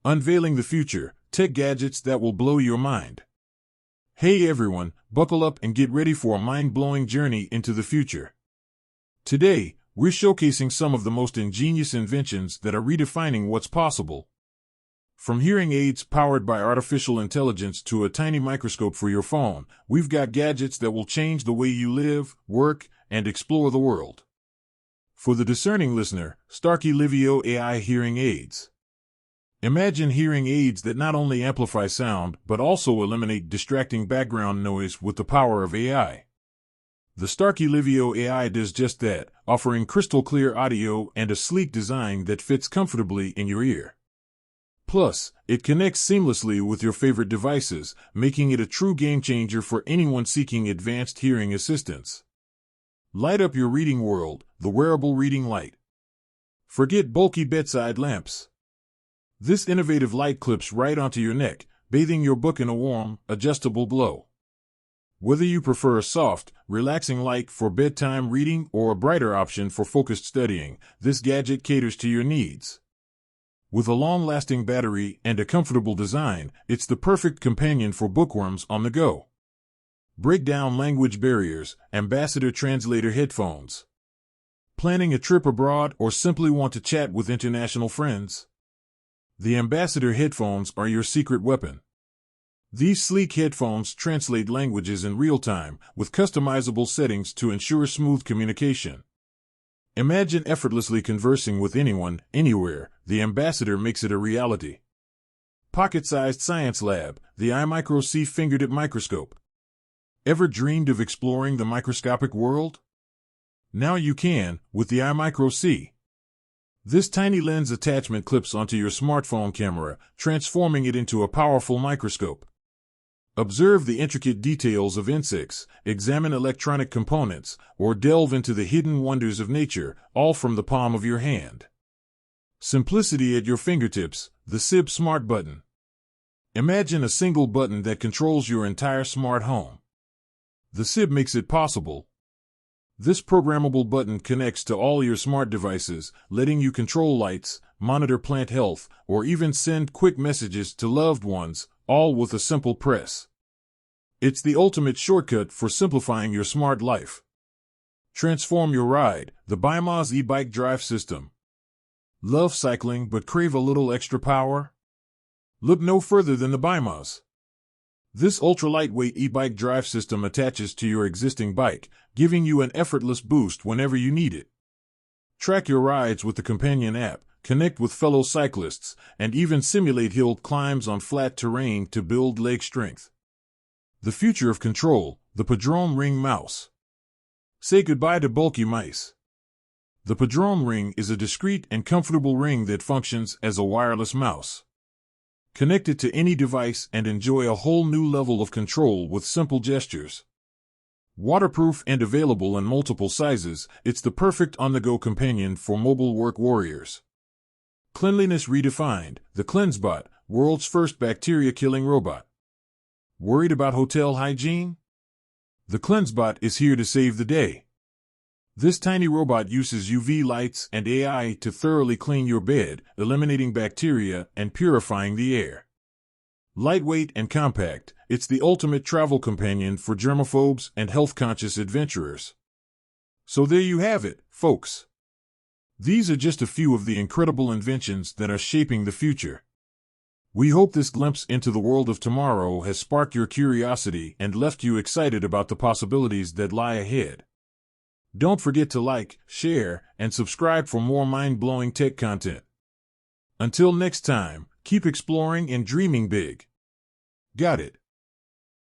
Unveiling the future, tech gadgets that will blow your mind. Hey everyone, buckle up and get ready for a mind-blowing journey into the future. Today, we're showcasing some of the most ingenious inventions that are redefining what's possible. From hearing aids powered by artificial intelligence to a tiny microscope for your phone, we've got gadgets that will change the way you live, work, and explore the world. For the discerning listener, Starky Livio AI hearing aids. Imagine hearing aids that not only amplify sound, but also eliminate distracting background noise with the power of AI. The Starky Livio AI does just that, offering crystal clear audio and a sleek design that fits comfortably in your ear. Plus, it connects seamlessly with your favorite devices, making it a true game changer for anyone seeking advanced hearing assistance. Light up your reading world, the wearable reading light. Forget bulky bedside lamps. This innovative light clips right onto your neck, bathing your book in a warm, adjustable glow. Whether you prefer a soft, relaxing light for bedtime reading or a brighter option for focused studying, this gadget caters to your needs. With a long-lasting battery and a comfortable design, it's the perfect companion for bookworms on the go. Break down language barriers, Ambassador Translator headphones. Planning a trip abroad or simply want to chat with international friends? The Ambassador headphones are your secret weapon. These sleek headphones translate languages in real time, with customizable settings to ensure smooth communication. Imagine effortlessly conversing with anyone, anywhere. The Ambassador makes it a reality. Pocket-sized science lab, the iMicro-C fingertip microscope. Ever dreamed of exploring the microscopic world? Now you can, with the iMicro-C. This tiny lens attachment clips onto your smartphone camera, transforming it into a powerful microscope. Observe the intricate details of insects, examine electronic components, or delve into the hidden wonders of nature, all from the palm of your hand. Simplicity at your fingertips, the SIB Smart Button. Imagine a single button that controls your entire smart home. The SIB makes it possible. This programmable button connects to all your smart devices, letting you control lights, monitor plant health, or even send quick messages to loved ones, all with a simple press. It's the ultimate shortcut for simplifying your smart life. Transform your ride, the BIMOS e-bike drive system. Love cycling but crave a little extra power? Look no further than the BIMOS. This ultra-lightweight e-bike drive system attaches to your existing bike, giving you an effortless boost whenever you need it. Track your rides with the companion app, connect with fellow cyclists, and even simulate hill climbs on flat terrain to build leg strength. The future of control, the Padrone Ring Mouse. Say goodbye to bulky mice. The Padrone Ring is a discreet and comfortable ring that functions as a wireless mouse. Connect it to any device and enjoy a whole new level of control with simple gestures. Waterproof and available in multiple sizes, it's the perfect on-the-go companion for mobile work warriors. Cleanliness redefined, the CleanseBot, world's first bacteria-killing robot. Worried about hotel hygiene? The CleanseBot is here to save the day. This tiny robot uses UV lights and AI to thoroughly clean your bed, eliminating bacteria and purifying the air. Lightweight and compact, it's the ultimate travel companion for germaphobes and health-conscious adventurers. So there you have it, folks. These are just a few of the incredible inventions that are shaping the future. We hope this glimpse into the world of tomorrow has sparked your curiosity and left you excited about the possibilities that lie ahead. Don't forget to like, share, and subscribe for more mind-blowing tech content. Until next time, keep exploring and dreaming big. Got it.